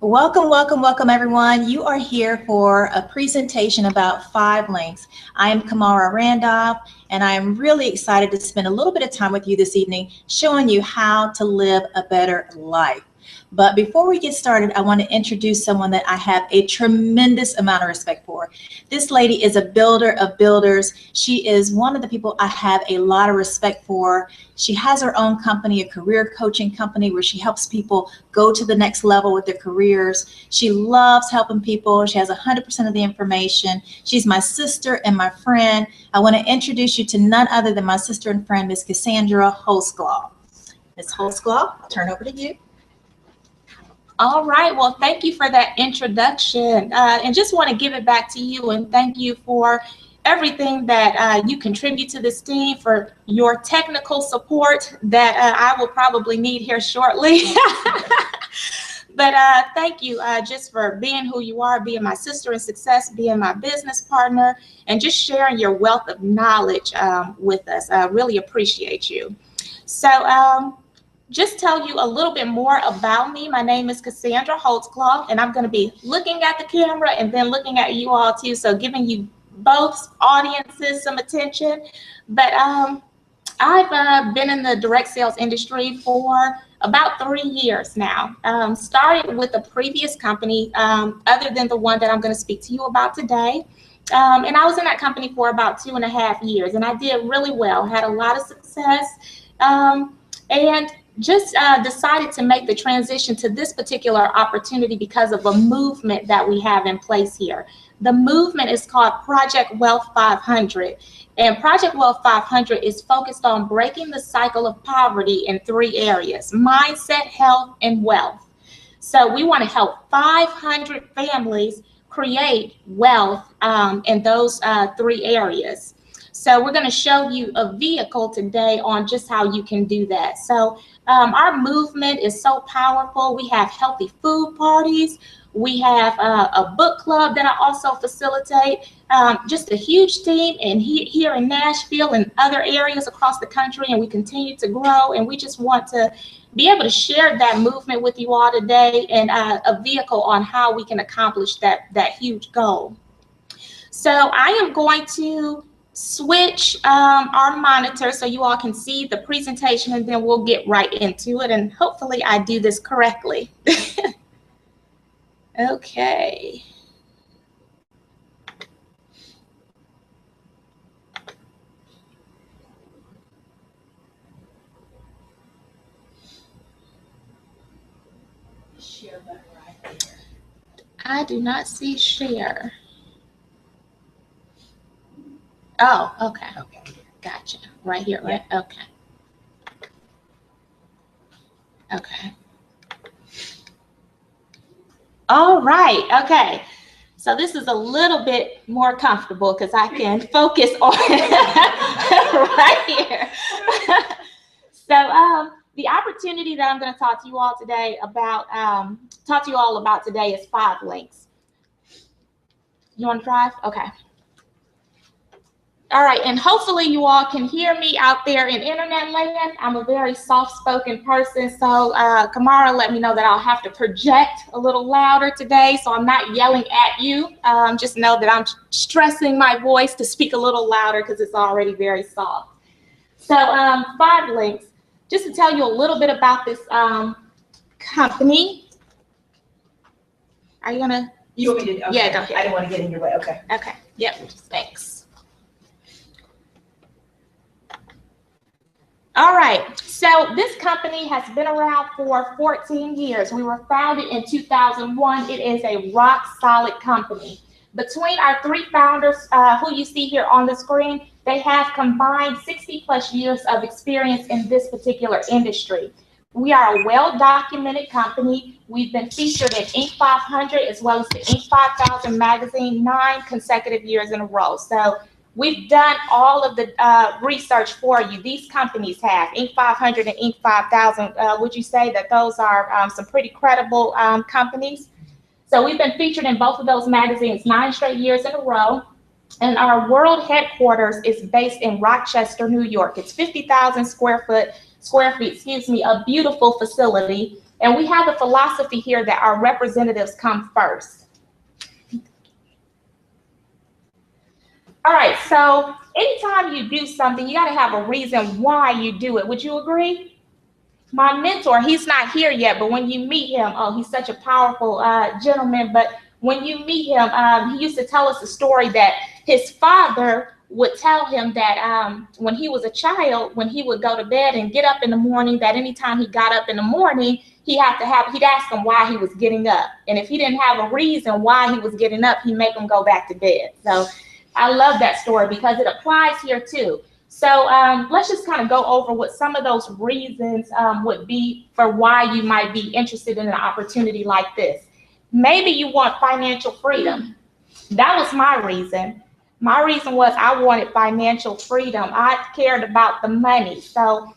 Welcome, welcome, welcome, everyone. You are here for a presentation about 5 links. I am Kamara Randolph, and I am really excited to spend a little bit of time with you this evening showing you how to live a better life. But before we get started, I want to introduce someone that I have a tremendous amount of respect for. This lady is a builder of builders. She is one of the people I have a lot of respect for. She has her own company, a career coaching company where she helps people go to the next level with their careers. She loves helping people. She has 100% of the information. She's my sister and my friend. I want to introduce you to none other than my sister and friend, Miss Cassandra Holsclaw. Ms. Holsclaw, I'll turn over to you. All right, well, thank you for that introduction, and just want to give it back to you and thank you for everything that you contribute to this team, for your technical support that I will probably need here shortly. But thank you just for being who you are, being my sister in success, being my business partner, and just sharing your wealth of knowledge with us. I really appreciate you. So, just tell you a little bit more about me. My name is Cassandra Holtzclaw, and I'm going to be looking at the camera and then looking at you all too, so giving you both audiences some attention. But I've been in the direct sales industry for about 3 years now. Started with a previous company other than the one that I'm going to speak to you about today. And I was in that company for about 2.5 years, and I did really well, had a lot of success, and just decided to make the transition to this particular opportunity because of a movement that we have in place here. The movement is called Project Wealth 500. And Project Wealth 500 is focused on breaking the cycle of poverty in 3 areas: mindset, health, and wealth. So we want to help 500 families create wealth in those 3 areas. So we're going to show you a vehicle today on just how you can do that. So our movement is so powerful. We have healthy food parties. We have a book club that I also facilitate. Just a huge team and here in Nashville and other areas across the country, and we continue to grow. And we just want to be able to share that movement with you all today, and a vehicle on how we can accomplish that huge goal. So I am going to switch our monitor so you all can see the presentation, and then we'll get right into it, and hopefully I do this correctly. Okay. Share button right there. I do not see share. Oh, okay. Okay. Gotcha. Right here, right? Yeah. Okay. Okay. All right. Okay. So this is a little bit more comfortable because I can focus on right here. So the opportunity that I'm going to talk to you all about today is 5 links. You want to drive? Okay. All right, and hopefully you all can hear me out there in internet land. I'm a very soft-spoken person, so Kamara let me know that I'll have to project a little louder today, so I'm not yelling at you. Just know that I'm stressing my voice to speak a little louder because it's already very soft. So 5 links. Just to tell you a little bit about this company. Are you gonna? You want me to? Okay. Yeah, go ahead. I didn't want to get in your way. Okay. Okay. Yep. Thanks. All right, so this company has been around for 14 years. We were founded in 2001. It is a rock solid company. Between our 3 founders, who you see here on the screen, they have combined 60 plus years of experience in this particular industry. We are a well-documented company. We've been featured in Inc. 500 as well as the Inc. 5000 magazine 9 consecutive years in a row. So we've done all of the research for you. These companies have, Inc. 500 and Inc. 5000. Would you say that those are some pretty credible companies? So we've been featured in both of those magazines 9 straight years in a row. And our world headquarters is based in Rochester, New York. It's 50,000 square foot square feet, excuse me, a beautiful facility. And we have a philosophy here that our representatives come first. All right, so anytime you do something, you got to have a reason why you do it. Would you agree? My mentor, he's not here yet, but when you meet him, oh, he's such a powerful gentleman. But when you meet him, he used to tell us a story that his father would tell him that when he was a child, when he would go to bed and get up in the morning, that anytime he got up in the morning, he'd ask him why he was getting up. And if he didn't have a reason why he was getting up, he'd make him go back to bed. So I love that story because it applies here too. So let's just kind of go over what some of those reasons would be for why you might be interested in an opportunity like this. Maybe you want financial freedom. That was my reason. My reason was I wanted financial freedom. I cared about the money. So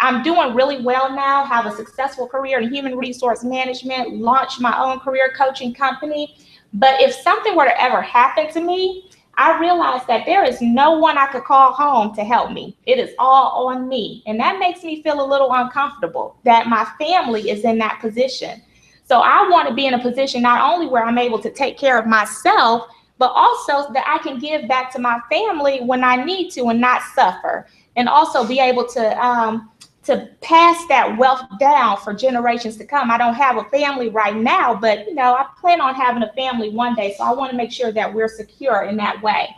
I'm doing really well now, have a successful career in human resource management, launched my own career coaching company. But if something were to ever happen to me, I realized that there is no one I could call home to help me. It is all on me. And that makes me feel a little uncomfortable that my family is in that position. So I want to be in a position not only where I'm able to take care of myself, but also that I can give back to my family when I need to and not suffer. And also be able to pass that wealth down for generations to come. I don't have a family right now, but I plan on having a family one day. So I want to make sure that we're secure in that way.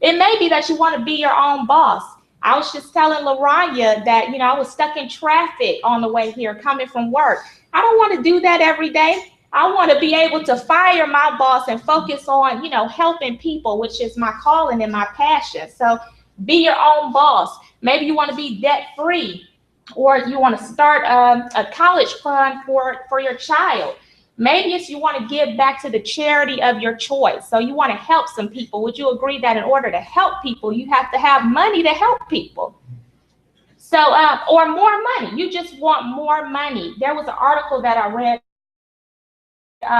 It may be that you want to be your own boss. I was just telling Laranya that, I was stuck in traffic on the way here coming from work. I don't want to do that every day. I want to be able to fire my boss and focus on, helping people, which is my calling and my passion. So be your own boss. Maybe you want to be debt free. Or you want to start a college fund for your child. Maybe it's you want to give back to the charity of your choice. So you want to help some people. Would you agree that in order to help people, you have to have money to help people? So, or more money. You just want more money. There was an article that I read,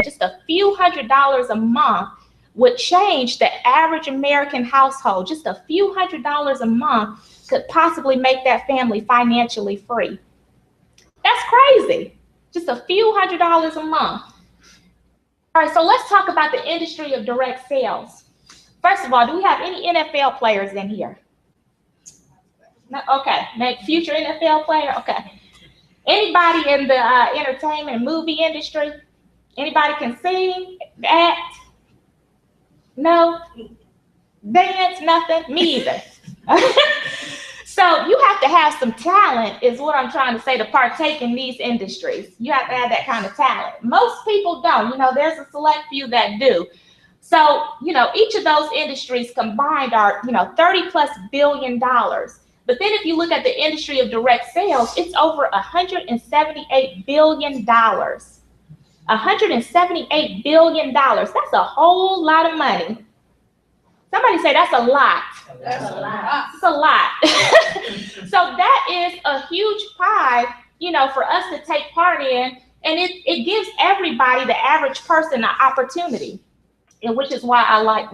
just a few $100s a month would change the average American household. Just a few $100s a month could possibly make that family financially free. That's crazy. Just a few $100s a month. All right, so let's talk about the industry of direct sales. First of all, do we have any NFL players in here? No, okay, future NFL player, okay. Anybody in the entertainment and movie industry? Anybody can sing, act? No? Dance, nothing? Me either. So you have to have some talent is what I'm trying to say to partake in these industries. You have to have that kind of talent. Most people don't, there's a select few that do. So, each of those industries combined are, $30+ billion. But then if you look at the industry of direct sales, it's over $178 billion. $178 billion. That's a whole lot of money. Somebody say that's a lot. That's a lot. It's a lot. So that is a huge pie, for us to take part in. And it gives everybody, the average person, an opportunity. And which is what I like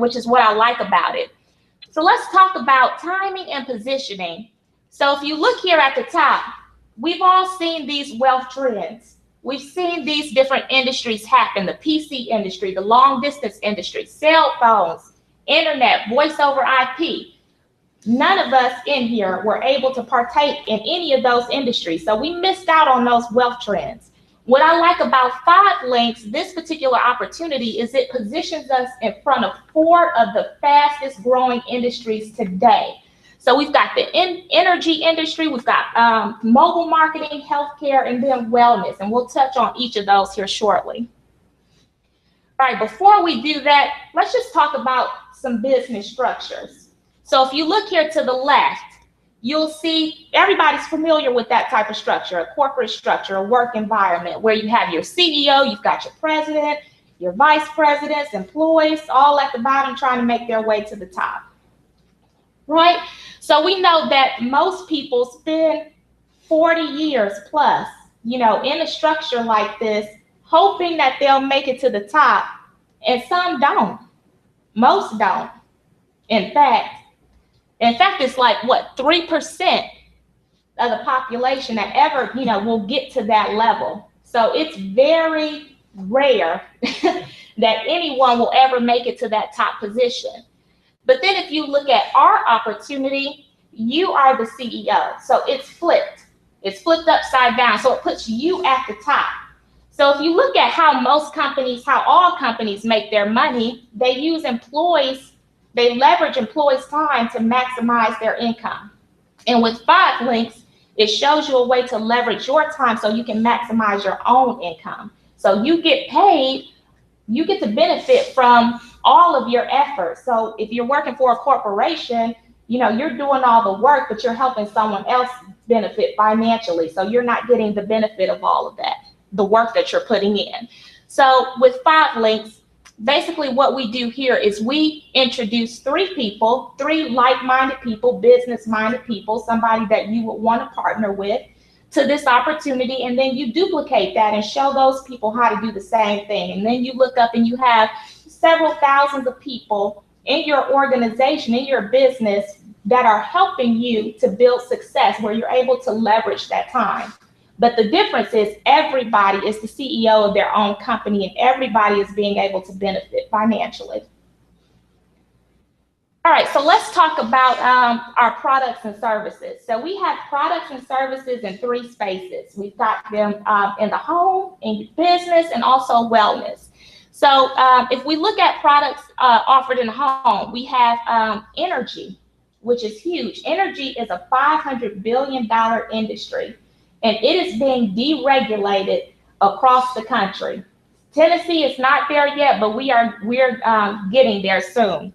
about it. So let's talk about timing and positioning. So if you look here at the top, we've all seen these wealth trends. We've seen these different industries happen, the PC industry, the long distance industry, cell phones, internet, voice over IP. None of us in here were able to partake in any of those industries. So we missed out on those wealth trends. What I like about 5 Links, this particular opportunity, is it positions us in front of 4 of the fastest growing industries today. So we've got the energy industry, we've got mobile marketing, healthcare, and then wellness. And we'll touch on each of those here shortly. All right, before we do that, let's just talk about some business structures. So if you look here to the left, you'll see everybody's familiar with that type of structure, a corporate structure, a work environment where you have your CEO, you've got your president, your vice presidents, employees, all at the bottom trying to make their way to the top, right? So we know that most people spend 40 years plus, in a structure like this, hoping that they'll make it to the top, and some don't. Most don't. In fact, it's like, what, 3% of the population that ever, will get to that level. So it's very rare that anyone will ever make it to that top position. But then if you look at our opportunity, you are the CEO. So it's flipped. It's flipped upside down. So it puts you at the top. So if you look at how all companies make their money, they leverage employees' time to maximize their income. And with 5 links, it shows you a way to leverage your time so you can maximize your own income. So you get paid, you get to benefit from all of your efforts. So if you're working for a corporation, you're doing all the work, but you're helping someone else benefit financially. So you're not getting the benefit of all of that, the work that you're putting in. So with 5 links, basically what we do here is we introduce 3 people, 3 like-minded people, business-minded people, somebody that you would want to partner with, to this opportunity, and then you duplicate that and show those people how to do the same thing. And then you look up and you have several thousands of people in your organization, in your business, that are helping you to build success where you're able to leverage that time. But the difference is everybody is the CEO of their own company and everybody is being able to benefit financially. All right, so let's talk about our products and services. So we have products and services in 3 spaces. We've got them in the home, in business, and also wellness. So if we look at products offered in the home, we have energy, which is huge. Energy is a $500 billion industry, and it is being deregulated across the country. Tennessee is not there yet, but we're getting there soon.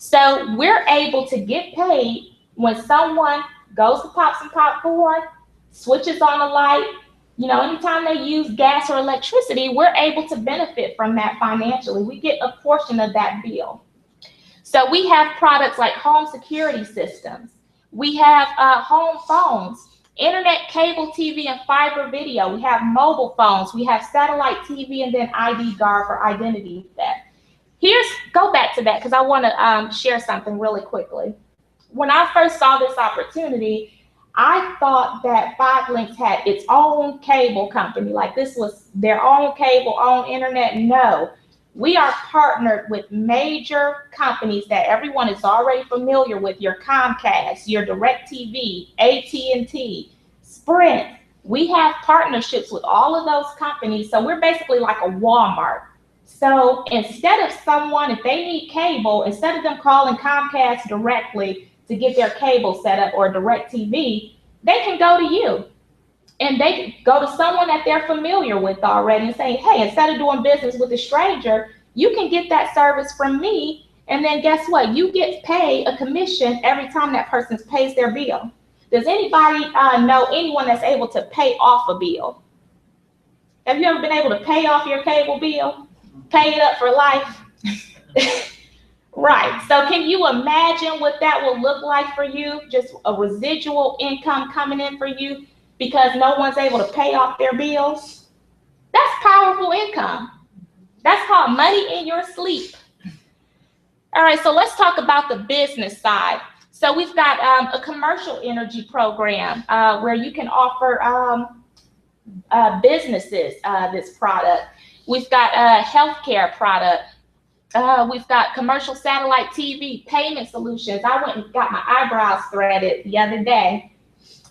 So we're able to get paid when someone goes to pop some popcorn, switches on a light, anytime they use gas or electricity, we're able to benefit from that financially. We get a portion of that bill. So we have products like home security systems. We have home phones, internet, cable TV, and fiber video. We have mobile phones. We have satellite TV, and then ID guard for identity theft. Go back to that because I want to share something really quickly. When I first saw this opportunity, I thought that 5 Links had its own cable company, like this was their own cable, own internet. No, we are partnered with major companies that everyone is already familiar with, your Comcast, your DirecTV, AT&T, Sprint. We have partnerships with all of those companies, so we're basically like a Walmart. So instead of if they need cable, instead of them calling Comcast directly to get their cable set up or DirecTV, they can go to you and they can go to someone that they're familiar with already and say, hey, instead of doing business with a stranger, you can get that service from me. And then guess what? You get paid a commission every time that person pays their bill. Does anybody know anyone that's able to pay off a bill? Have you ever been able to pay off your cable bill? Pay it up for life? Right. So can you imagine what that will look like for you? Just a residual income coming in for you because no one's able to pay off their bills? That's powerful income. That's called money in your sleep. All right, so let's talk about the business side. So we've got a commercial energy program where you can offer businesses this product. We've got a healthcare product. We've got commercial satellite TV, payment solutions. I went and got my eyebrows threaded the other day.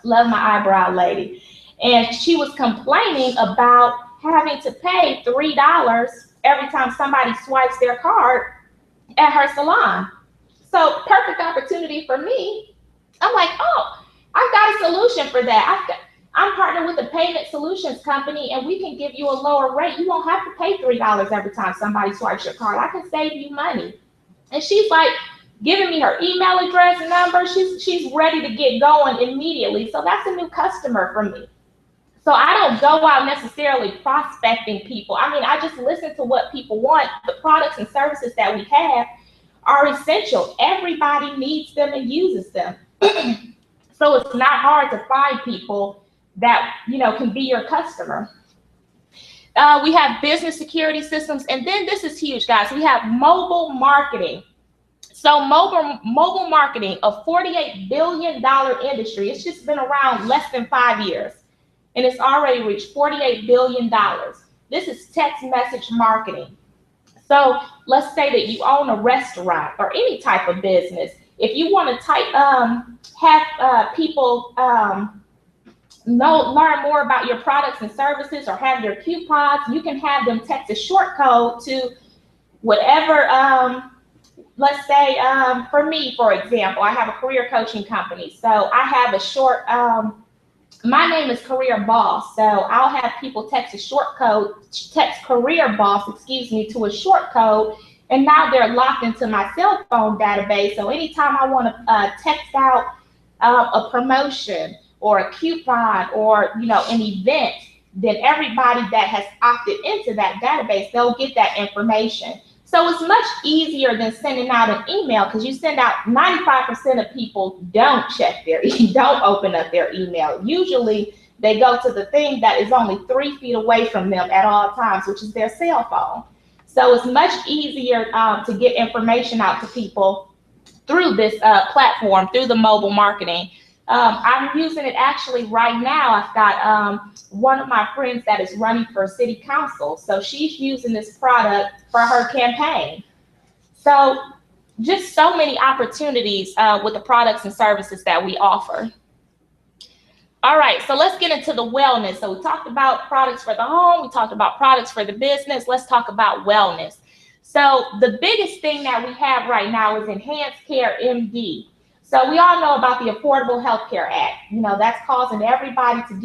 Love my eyebrow lady. And she was complaining about having to pay $3 every time somebody swipes their card at her salon. So perfect opportunity for me. I'm like, oh, I've got a solution for that. I'm partnered with a payment solutions company and we can give you a lower rate. You won't have to pay $3 every time somebody swipes your card. I can save you money. And she's like giving me her email address and number. She's ready to get going immediately. So that's a new customer for me. So I don't go out necessarily prospecting people. I mean, I just listen to what people want. The products and services that we have are essential. Everybody needs them and uses them. So it's not hard to find people that, can be your customer. We have business security systems. And then this is huge, guys. We have mobile marketing. So mobile marketing, a $48 billion industry. It's just been around less than 5 years, and it's already reached $48 billion. This is text message marketing. So let's say that you own a restaurant or any type of business. If you want to have people learn more about your products and services or have your coupons, you can have them text a short code to whatever. Let's say for me, for example, I have a career coaching company. So I have a short, my name is Career Boss. So I'll have people text a short code, text Career Boss, to a short code. And now they're locked into my cell phone database. So anytime I want to text out a promotion or a coupon or, an event, then everybody that has opted into that database, they'll get that information. So it's much easier than sending out an email, because you send out 95% of people don't open up their email. Usually they go to the thing that is only 3 feet away from them at all times, which is their cell phone. So it's much easier to get information out to people through this platform, through the mobile marketing. I'm using it actually right now. I've got one of my friends that is running for city council. So she's using this product for her campaign. So just so many opportunities with the products and services that we offer. All right, so let's get into the wellness. So we talked about products for the home. We talked about products for the business. Let's talk about wellness. So the biggest thing that we have right now is Enhanced Care MD. So we all know about the Affordable Health Care Act. That's causing everybody to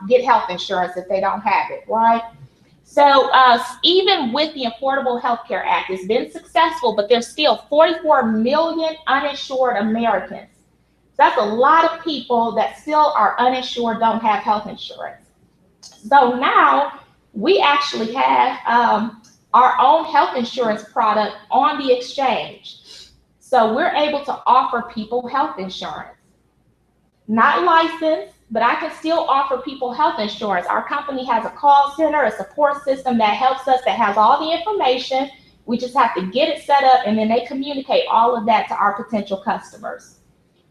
get health insurance if they don't have it, right? So even with the Affordable Health Care Act, it's been successful, but there's still 44 million uninsured Americans. So that's a lot of people that still are uninsured, don't have health insurance. So now we actually have our own health insurance product on the exchange. So we're able to offer people health insurance. Not licensed, but I can still offer people health insurance. Our company has a call center, a support system that helps us, that has all the information. We just have to get it set up, and then they communicate all of that to our potential customers,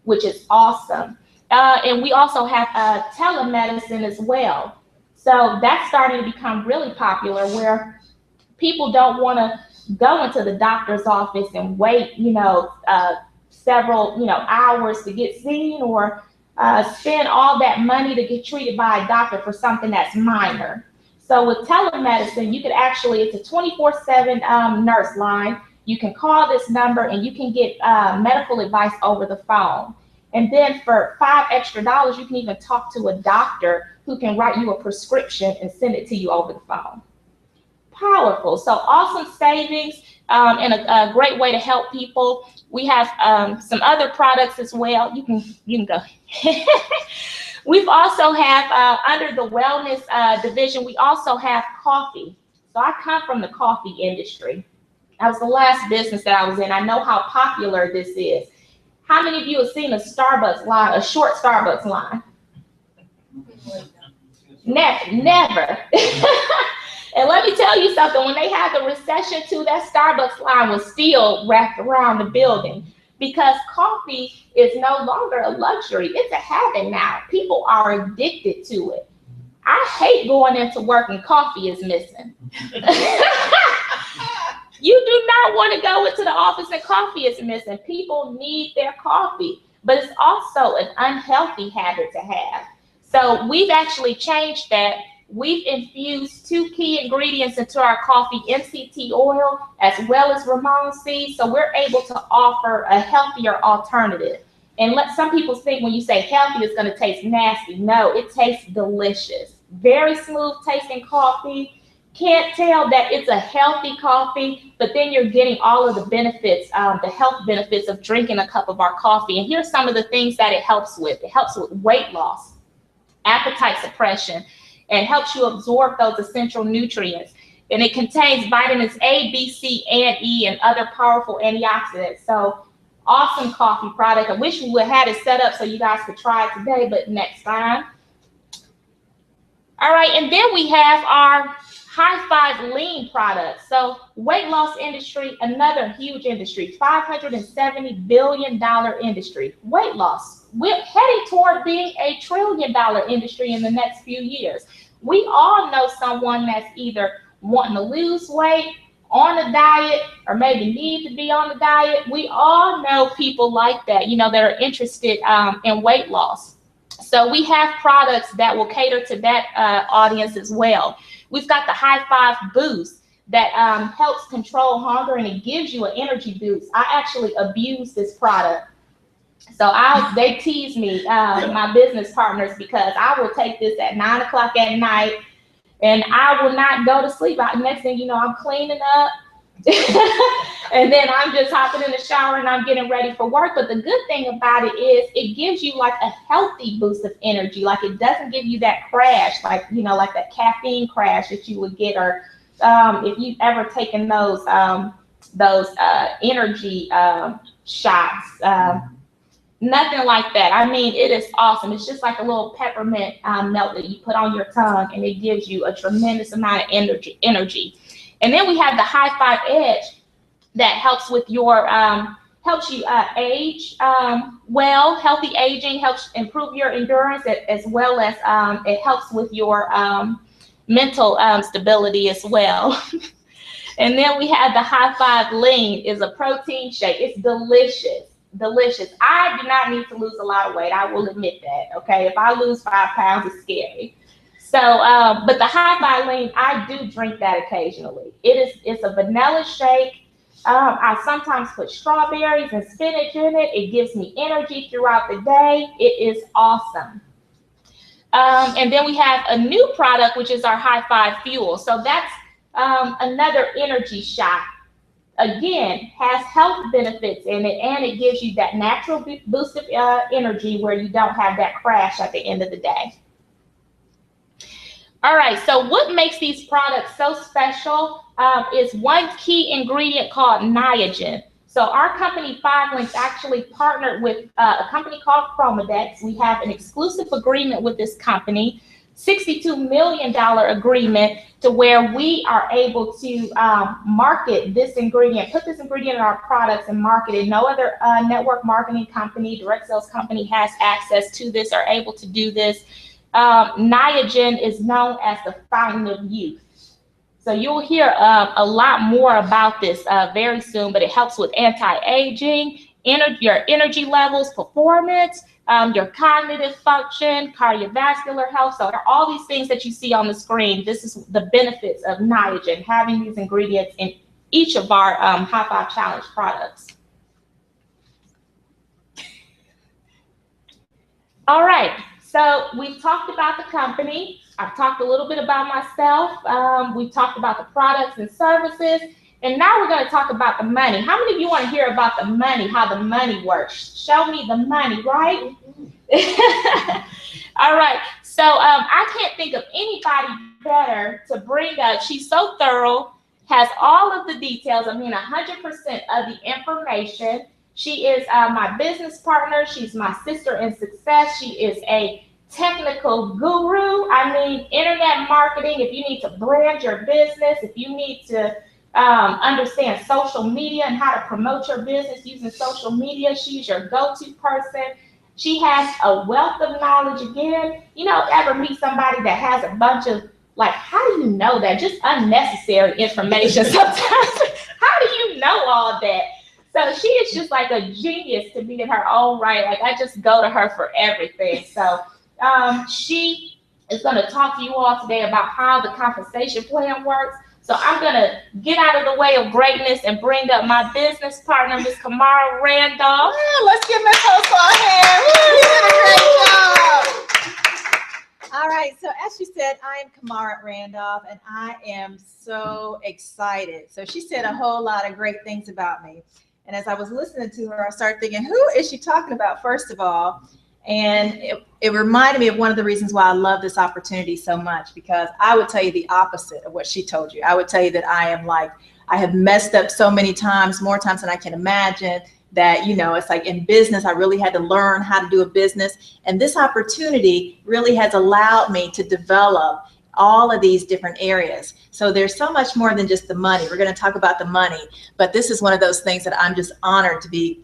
which is awesome. And we also have telemedicine as well. So that's starting to become really popular, where people don't want to go into the doctor's office and wait, several, hours to get seen, or spend all that money to get treated by a doctor for something that's minor. So with telemedicine, you could actually, it's a 24/7 nurse line. You can call this number and you can get medical advice over the phone. And then for $5 extra, you can even talk to a doctor who can write you a prescription and send it to you over the phone. Powerful. So awesome savings and a great way to help people. We have some other products as well. You can go. We've also have under the wellness division, we also have coffee. So I come from the coffee industry. That was the last business that I was in. I know how popular this is. How many of you have seen a Starbucks line, a short Starbucks line? Never. And let me tell you something, when they had the recession too, that Starbucks line was still wrapped around the building, because coffee is no longer a luxury. It's a habit now. People are addicted to it. I hate going into work and coffee is missing. You do not want to go into the office and coffee is missing. People need their coffee, but it's also an unhealthy habit to have. So we've actually changed that. We've infused 2 key ingredients into our coffee, MCT oil as well as Ramon seed. So we're able to offer a healthier alternative. And let some people think when you say healthy, it's going to taste nasty. No, it tastes delicious. Very smooth tasting coffee. Can't tell that it's a healthy coffee, but then you're getting all of the benefits, the health benefits of drinking a cup of our coffee. And here's some of the things that it helps with. It helps with weight loss, appetite suppression, and helps you absorb those essential nutrients. And it contains vitamins A, B, C, and E, and other powerful antioxidants. So awesome coffee product. I wish we would have had it set up so you guys could try it today, but next time. All right, and then we have our High Five lean products. So weight loss industry, another huge industry, $570 billion industry. Weight loss, we're heading toward being a $1 trillion industry in the next few years. We all know someone that's either wanting to lose weight, on a diet, or maybe need to be on a diet. We all know people like that, you know, that are interested in weight loss. So we have products that will cater to that audience as well. We've got the High Five Boost that helps control hunger, and it gives you an energy boost. I actually abuse this product. So they tease me, my business partners, because I will take this at 9 o'clock at night and I will not go to sleep. Next thing you know, I'm cleaning up and then I'm just hopping in the shower and I'm getting ready for work. But the good thing about it is it gives you like a healthy boost of energy. Like it doesn't give you that crash, like, you know, like that caffeine crash that you would get, or if you've ever taken those energy shots. Nothing like that. I mean, it is awesome. It's just like a little peppermint melt that you put on your tongue, and it gives you a tremendous amount of energy. And then we have the High Five Edge that helps with your helps you age well. Healthy aging helps improve your endurance, as well as it helps with your mental stability as well. And then we have the High Five Lean, is a protein shake. It's delicious. Delicious. I do not need to lose a lot of weight. I will admit that. Okay. If I lose 5 pounds, it's scary. So, but the High Five Lean, I do drink that occasionally. It's a vanilla shake. I sometimes put strawberries and spinach in it. It gives me energy throughout the day. It is awesome. And then we have a new product, which is our High Five Fuel. So that's another energy shot. Again, has health benefits in it, and it gives you that natural boost of energy where you don't have that crash at the end of the day. All right, so what makes these products so special is one key ingredient called niagen. So our company, 5 Links, actually partnered with a company called Chromadex. We have an exclusive agreement with this company, $62 million agreement, to where we are able to market this ingredient, put this ingredient in our products and market it. No other network marketing company, direct sales company has access to this or able to do this. Niagen is known as the fountain of youth. So you'll hear a lot more about this very soon, but it helps with anti-aging, your energy levels, performance, your cognitive function, cardiovascular health. So all these things that you see on the screen, this is the benefits of Niagen, having these ingredients in each of our High Five Challenge products. All right, so we've talked about the company. I've talked a little bit about myself. We've talked about the products and services. And now we're going to talk about the money. How many of you want to hear about the money, how the money works? Show me the money, right? All right. So I can't think of anybody better to bring up. She's so thorough, has all of the details. I mean, 100% of the information. She is my business partner. She's my sister in success. She is a technical guru. I mean, internet marketing. If you need to brand your business, if you need to understand social media and how to promote your business using social media, she's your go-to person. She has a wealth of knowledge. Again, you know, ever meet somebody that has a bunch of, like, how do you know that? Just unnecessary information sometimes. How do you know all that? So she is just like a genius to be in her own right. Like, I just go to her for everything. So she is going to talk to you all today about how the compensation plan works. So I'm going to get out of the way of greatness and bring up my business partner, Ms. Kamara Randolph. Yeah, let's give Ms. Host a hand. You did a great job. All right, so as she said, I am Kamara Randolph, and I am so excited. So she said a whole lot of great things about me. And as I was listening to her, I started thinking, who is she talking about, first of all? And it reminded me of one of the reasons why I love this opportunity so much, because I would tell you the opposite of what she told you. I would tell you that I have messed up so many times, more times than I can imagine, that, you know, it's like in business, I really had to learn how to do a business. And this opportunity really has allowed me to develop all of these different areas. So there's so much more than just the money. We're going to talk about the money, but this is one of those things that I'm just honored to be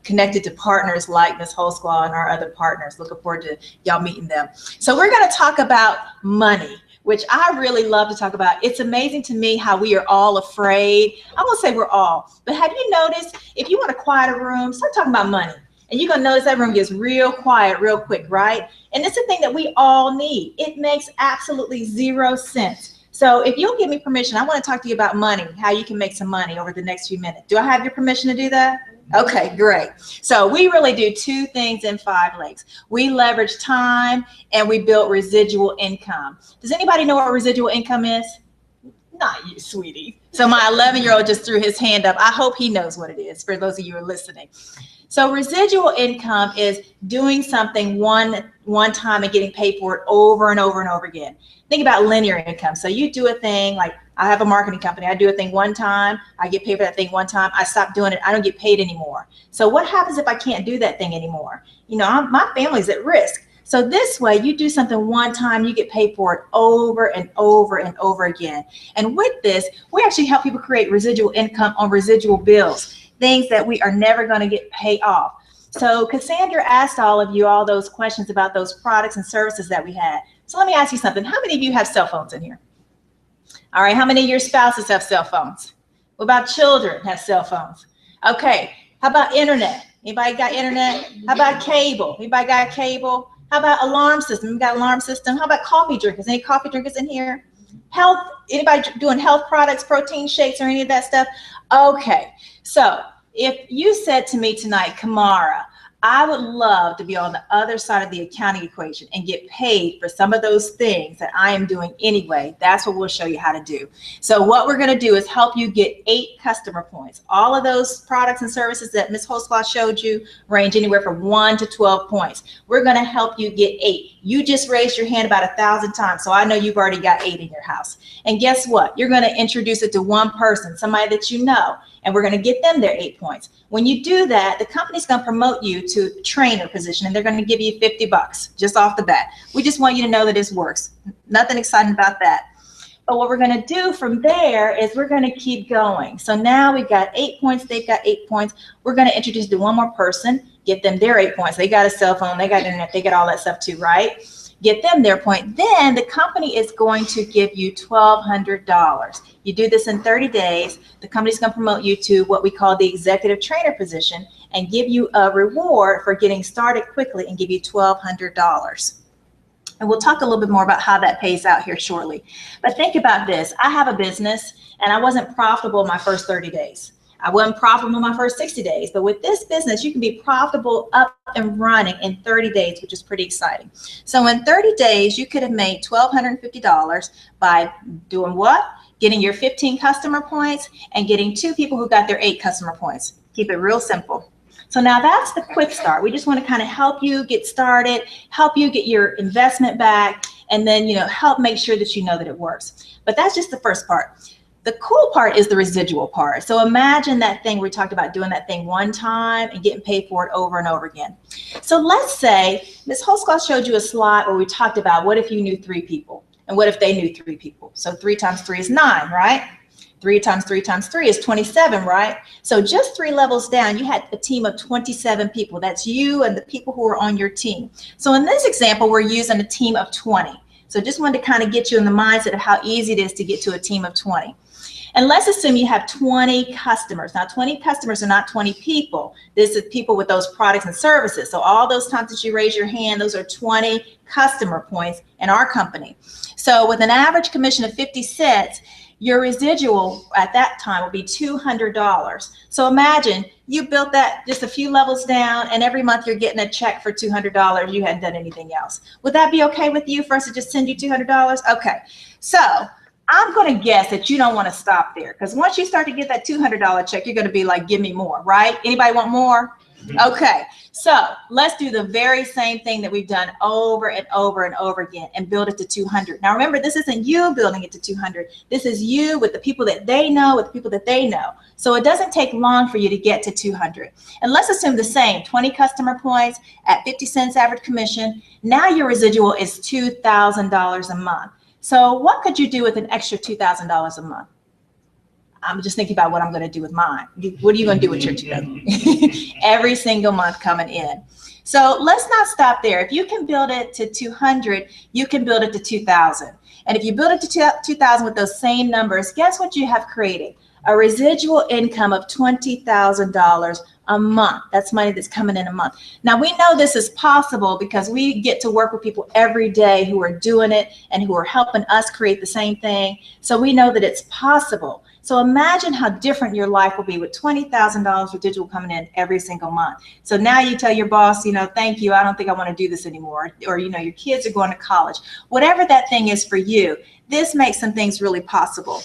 connected to partners like Ms. Holsclaw and our other partners. Looking forward to y'all meeting them. So we're going to talk about money, which I really love to talk about. It's amazing to me how we are all afraid. I won't say we're all, but have you noticed if you want to quiet a room, start talking about money. And you're going to notice that room gets real quiet real quick, right? And it's a thing that we all need. It makes absolutely zero sense. So if you'll give me permission, I want to talk to you about money, how you can make some money over the next few minutes. Do I have your permission to do that? Okay, great. So we really do two things in 5 Lakes. We leverage time and we build residual income. Does anybody know what residual income is? Not you, sweetie. So my 11-year-old just threw his hand up. I hope he knows what it is for those of you who are listening. So residual income is doing something one time and getting paid for it over and over and over again. Think about linear income. So you do a thing, like I have a marketing company. I do a thing one time. I get paid for that thing one time. I stop doing it. I don't get paid anymore. So what happens if I can't do that thing anymore? You know, my family's at risk. So this way, you do something one time, you get paid for it over and over and over again. And with this, we actually help people create residual income on residual bills, things that we are never going to get paid off. So Cassandra asked all of you all those questions about those products and services that we had. So let me ask you something. How many of you have cell phones in here? All right, how many of your spouses have cell phones? What about children have cell phones? Okay, how about internet? Anybody got internet? How about cable? Anybody got cable? How about alarm system? You got alarm system? How about coffee drinkers? Any coffee drinkers in here? Health, anybody doing health products, protein shakes, or any of that stuff? Okay, so if you said to me tonight, Kamara, I would love to be on the other side of the accounting equation and get paid for some of those things that I am doing anyway. That's what we'll show you how to do. So what we're going to do is help you get 8 customer points. All of those products and services that Ms. Holsclaw showed you range anywhere from 1 to 12 points. We're going to help you get 8. You just raised your hand about 1,000 times, so I know you've already got 8 in your house. And guess what? You're going to introduce it to one person, somebody that you know, and we're going to get them their 8 points. When you do that, the company's going to promote you to trainer position, and they're going to give you $50 just off the bat. We just want you to know that this works. Nothing exciting about that. But what we're going to do from there is we're going to keep going. So now we've got 8 points. They've got 8 points. We're going to introduce you to one more person, get them their 8 points. They got a cell phone. They got internet. They got all that stuff too, right? Get them their point. Then the company is going to give you $1,200. You do this in 30 days. The company's going to promote you to what we call the executive trainer position and give you a reward for getting started quickly and give you $1,200. And we'll talk a little bit more about how that pays out here shortly. But think about this. I have a business and I wasn't profitable my first 30 days. I wasn't profitable in my first 60 days, but with this business, you can be profitable up and running in 30 days, which is pretty exciting. So in 30 days, you could have made $1,250 by doing what? Getting your 15 customer points and getting 2 people who got their 8 customer points. Keep it real simple. So now that's the quick start. We just want to kind of help you get started, help you get your investment back, and then, you know, help make sure that you know that it works. But that's just the first part. The cool part is the residual part. So imagine that thing we talked about, doing that thing one time and getting paid for it over and over again. So let's say Ms. Holsclaw showed you a slide where we talked about what if you knew 3 people and what if they knew 3 people. So 3 times 3 is 9, right? 3 times 3 times 3 is 27, right? So just 3 levels down, you had a team of 27 people. That's you and the people who are on your team. So in this example, we're using a team of 20. So just wanted to kind of get you in the mindset of how easy it is to get to a team of 20. And let's assume you have 20 customers. Now, 20 customers are not 20 people. This is people with those products and services. So all those times that you raise your hand, those are 20 customer points in our company. So with an average commission of 50 cents, your residual at that time will be $200. So imagine you built that just a few levels down, and every month you're getting a check for $200. You hadn't done anything else. Would that be okay with you for us to just send you $200? Okay. So I'm going to guess that you don't want to stop there, because once you start to get that $200 check, you're going to be like, give me more, right? Anybody want more? Okay, so let's do the very same thing that we've done over and over and over again and build it to 200. Now remember, this isn't you building it to 200. This is you with the people that they know, with the people that they know. So it doesn't take long for you to get to 200. And let's assume the same, 20 customer points at 50 cents average commission. Now your residual is $2,000 a month. So what could you do with an extra $2,000 a month? I'm just thinking about what I'm going to do with mine. What are you going to do with your 2,000 every single month coming in? So let's not stop there. If you can build it to 200, you can build it to 2,000. And if you build it to 2,000 with those same numbers, guess what you have created? A residual income of $20,000 a month. That's money that's coming in a month. Now we know this is possible because we get to work with people every day who are doing it and who are helping us create the same thing. So we know that it's possible. So imagine how different your life will be with $20,000 residual coming in every single month. So now you tell your boss, you know, thank you, I don't think I want to do this anymore. Or, you know, your kids are going to college. Whatever that thing is for you, this makes some things really possible.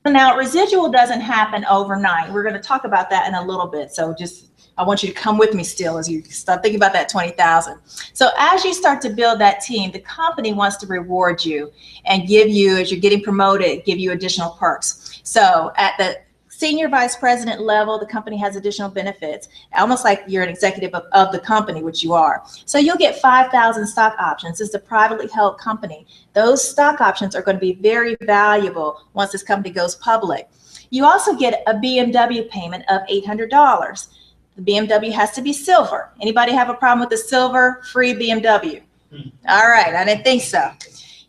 Now, residual doesn't happen overnight. We're going to talk about that in a little bit. So just, I want you to come with me still as you start thinking about that 20,000. So as you start to build that team, the company wants to reward you and give you, as you're getting promoted, give you additional perks. So at the senior vice president level, the company has additional benefits, almost like you're an executive of the company, which you are. So you'll get 5,000 stock options. It's a privately held company. Those stock options are going to be very valuable once this company goes public. You also get a BMW payment of $800. The BMW has to be silver. Anybody have a problem with the silver free BMW? All right, I didn't think so.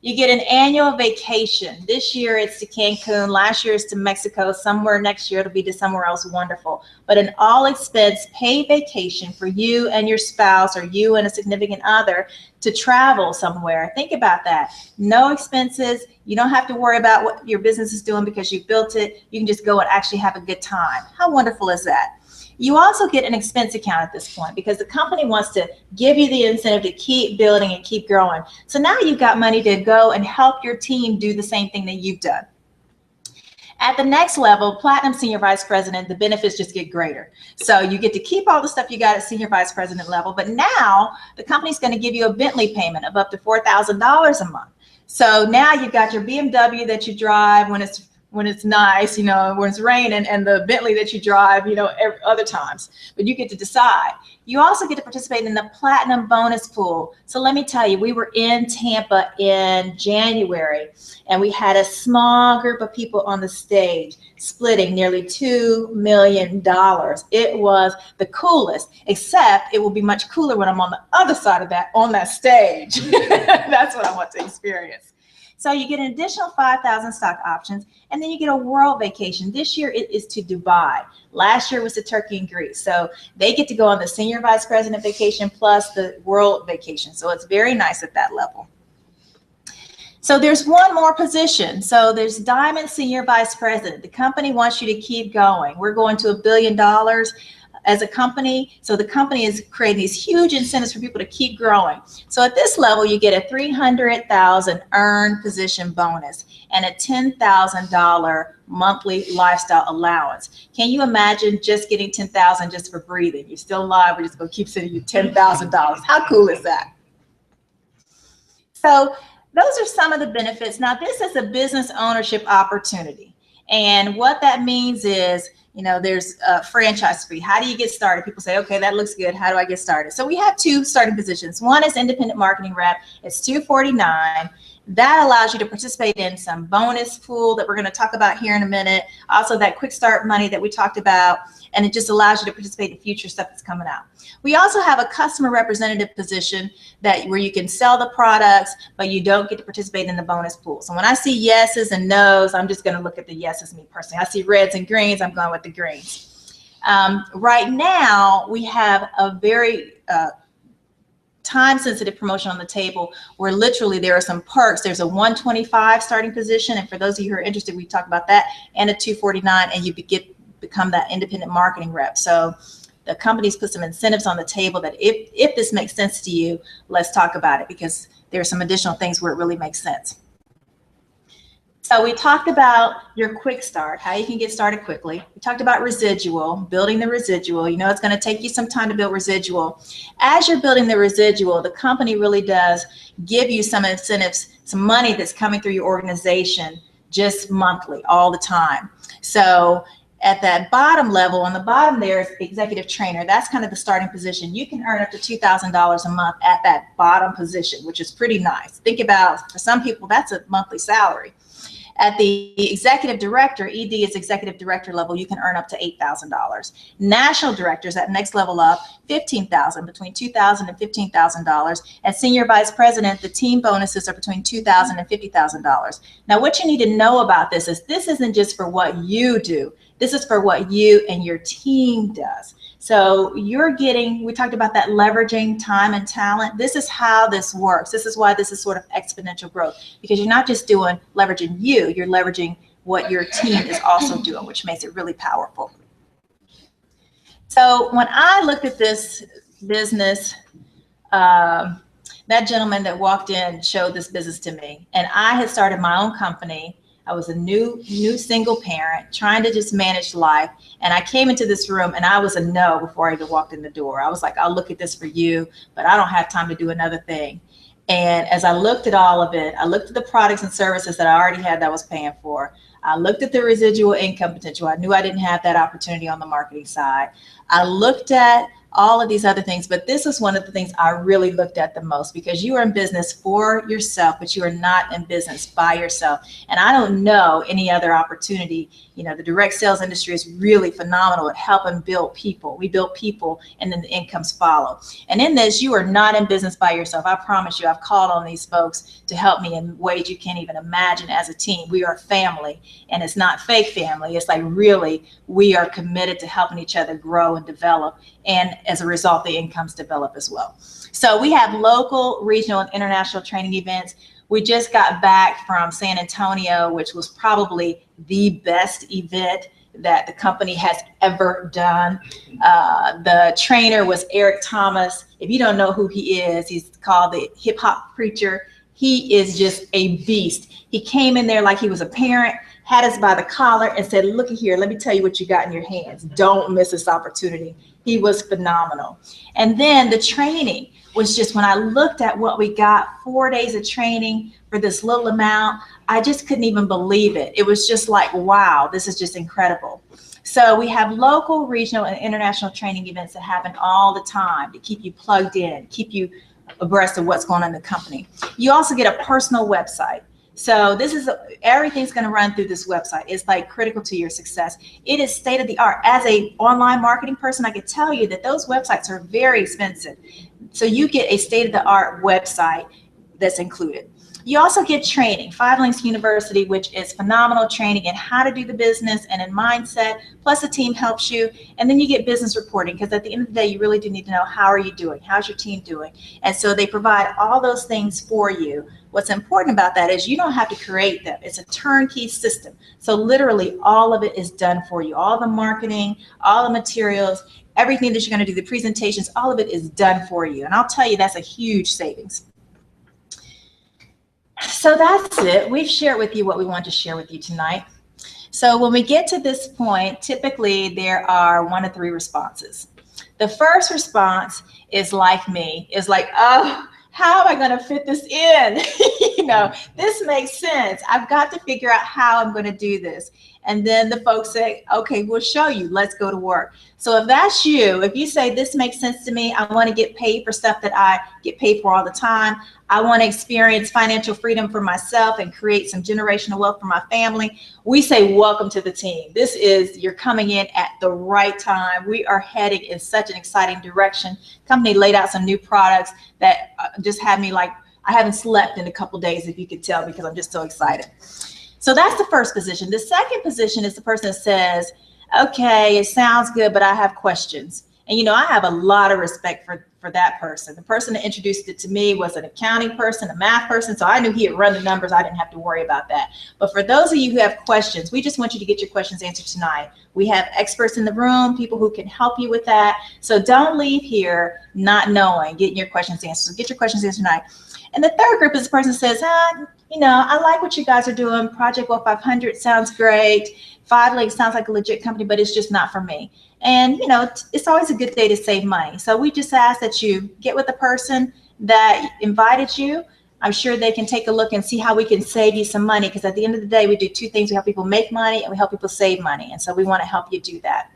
You get an annual vacation. This year it's to Cancun. Last year it's to Mexico. Somewhere next year it'll be to somewhere else wonderful. But an all expense paid vacation for you and your spouse or you and a significant other to travel somewhere. Think about that. No expenses. You don't have to worry about what your business is doing because you built it. You can just go and actually have a good time. How wonderful is that? You also get an expense account at this point because the company wants to give you the incentive to keep building and keep growing. So now you've got money to go and help your team do the same thing that you've done. At the next level, Platinum Senior Vice President, the benefits just get greater. So you get to keep all the stuff you got at Senior Vice President level, but now the company's going to give you a Bentley payment of up to $4,000 a month. So now you've got your BMW that you drive when it's nice, you know, when it's raining, and the Bentley that you drive, you know, other times, but you get to decide. You also get to participate in the Platinum bonus pool. So let me tell you, we were in Tampa in January, and we had a small group of people on the stage splitting nearly $2 million. It was the coolest, except it will be much cooler when I'm on the other side of that, on that stage. That's what I want to experience. So you get an additional 5,000 stock options, and then you get a world vacation. This year it is to Dubai. Last year was to Turkey and Greece. So they get to go on the senior vice president vacation plus the world vacation. So it's very nice at that level. So there's one more position. So there's Diamond Senior Vice President. The company wants you to keep going. We're going to $1 billion. As a company, so the company is creating these huge incentives for people to keep growing. So at this level, you get a $300,000 earned position bonus and a $10,000 monthly lifestyle allowance. Can you imagine just getting $10,000 just for breathing? You're still alive, we're just gonna keep sending you $10,000. How cool is that? So those are some of the benefits. Now this is a business ownership opportunity. And what that means is, you know, there's a franchise fee. How do you get started? People say, okay, that looks good. How do I get started? So we have two starting positions. One is independent marketing rep. It's $249. That allows you to participate in some bonus pool that we're going to talk about here in a minute. Also that quick start money that we talked about. And it just allows you to participate in future stuff that's coming out. We also have a customer representative position where you can sell the products, but you don't get to participate in the bonus pool. So when I see yeses and nos, I'm just going to look at the yeses, me personally. I see reds and greens, I'm going with the greens. Right now, we have a very time-sensitive promotion on the table where literally there are some perks. There's a $125 starting position, and for those of you who are interested, we talked about that, and a $249, and you become that independent marketing rep. So the companies put some incentives on the table that if this makes sense to you, let's talk about it, because there are some additional things where it really makes sense. So we talked about your quick start, how you can get started quickly. We talked about residual, building the residual. You know, it's going to take you some time to build residual. As you're building the residual, the company really does give you some incentives, some money that's coming through your organization just monthly, all the time. So At that bottom level, on the bottom there is executive trainer. That's kind of the starting position. You can earn up to $2,000 a month at that bottom position, which is pretty nice. Think about, for some people, that's a monthly salary. At the executive director, ED is executive director level, you can earn up to $8,000. National directors, at next level up, $15,000, between $2,000 and $15,000. At senior vice president, the team bonuses are between $2,000 and $50,000. Now, what you need to know about this is this isn't just for what you do. This is for what you and your team does. So you're getting, we talked about that leveraging time and talent. This is how this works. This is why this is sort of exponential growth, because you're not just doing leveraging you, you're leveraging what your team is also doing, which makes it really powerful. So when I looked at this business, that gentleman that walked in showed this business to me, and I had started my own company. I was a new single parent trying to just manage life. And I came into this room and I was a no before I even walked in the door. I was like, I'll look at this for you, but I don't have time to do another thing. And as I looked at all of it, I looked at the products and services that I already had that I was paying for. I looked at the residual income potential. I knew I didn't have that opportunity on the marketing side. I looked at all of these other things, but this is one of the things I really looked at the most, because you are in business for yourself, but you are not in business by yourself. And I don't know any other opportunity. You know, the direct sales industry is really phenomenal at helping build people. We build people and then the incomes follow. And in this, you are not in business by yourself. I promise you, I've called on these folks to help me in ways you can't even imagine as a team. We are a family, and it's not fake family. It's like really, we are committed to helping each other grow and develop. And as a result, the incomes develop as well. So we have local, regional, and international training events. We just got back from San Antonio, which was probably the best event that the company has ever done. The trainer was Eric Thomas. If you don't know who he is, he's called the hip hop preacher. He is just a beast. He came in there like he was a parent, had us by the collar and said, look at here, let me tell you what you got in your hands. Don't miss this opportunity. He was phenomenal. And then the training was just, when I looked at what we got, 4 days of training for this little amount, I just couldn't even believe it. It was just like, wow, this is just incredible. So we have local, regional, and international training events that happen all the time to keep you plugged in, keep you abreast of what's going on in the company. You also get a personal website. So this is, everything's going to run through this website. It's like critical to your success. It is state of the art. As a online marketing person, I can tell you that those websites are very expensive. So you get a state of the art website that's included. You also get training, 5 Links University, which is phenomenal training in how to do the business and in mindset, plus the team helps you. And then you get business reporting, because at the end of the day, you really do need to know, how are you doing? How's your team doing? And so they provide all those things for you. What's important about that is you don't have to create them. It's a turnkey system. So literally all of it is done for you. All the marketing, all the materials, everything that you're going to do, the presentations, all of it is done for you. And I'll tell you, that's a huge savings. So that's it. We've shared with you what we want to share with you tonight. So when we get to this point, typically there are 1 of 3 responses. The first response is like me, is like, oh, how am I going to fit this in? You know, this makes sense. I've got to figure out how I'm going to do this. And then the folks say, okay, we'll show you. Let's go to work. So if that's you, if you say this makes sense to me, I want to get paid for stuff that I get paid for all the time. I want to experience financial freedom for myself and create some generational wealth for my family. We say, welcome to the team. This is, you're coming in at the right time. We are heading in such an exciting direction. Company laid out some new products that just had me like, I haven't slept in a couple days, if you could tell, because I'm just so excited. So that's the first position. The second position is the person that says, okay, it sounds good, but I have questions. And, you know, I have a lot of respect for that person. The person that introduced it to me was an accounting person, a math person, so I knew he had run the numbers. I didn't have to worry about that. But for those of you who have questions, we just want you to get your questions answered tonight. We have experts in the room, people who can help you with that. So don't leave here not knowing, getting your questions answered. So get your questions answered tonight. And the third group is the person that says, you know, I like what you guys are doing. Project Wealth 500 sounds great. 5 Links sounds like a legit company, but it's just not for me. And, you know, it's always a good day to save money. So we just ask that you get with the person that invited you, I'm sure they can take a look and see how we can save you some money, because at the end of the day, we do two things. We help people make money and we help people save money. And so we want to help you do that.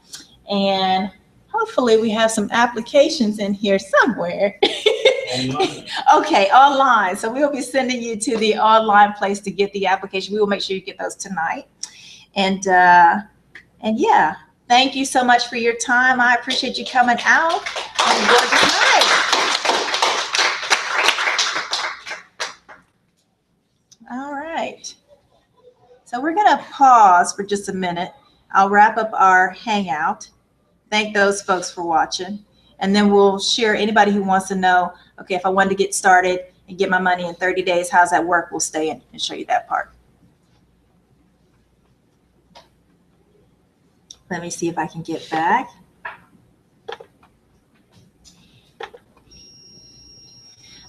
And hopefully we have some applications in here somewhere. Okay, online. So we will be sending you to the online place to get the application. We will make sure you get those tonight. And yeah, thank you so much for your time. I appreciate you coming out. And enjoy this night. All right. So we're going to pause for just a minute. I'll wrap up our Hangout. Thank those folks for watching. And then we'll share anybody who wants to know, okay, if I wanted to get started and get my money in 30 days, how's that work? We'll stay in and show you that part. Let me see if I can get back.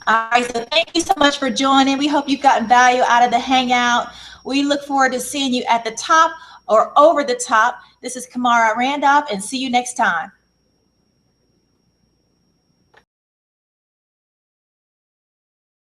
All right, so thank you so much for joining. We hope you've gotten value out of the Hangout. We look forward to seeing you at the top or over the top. This is Kamara Randolph, and see you next time.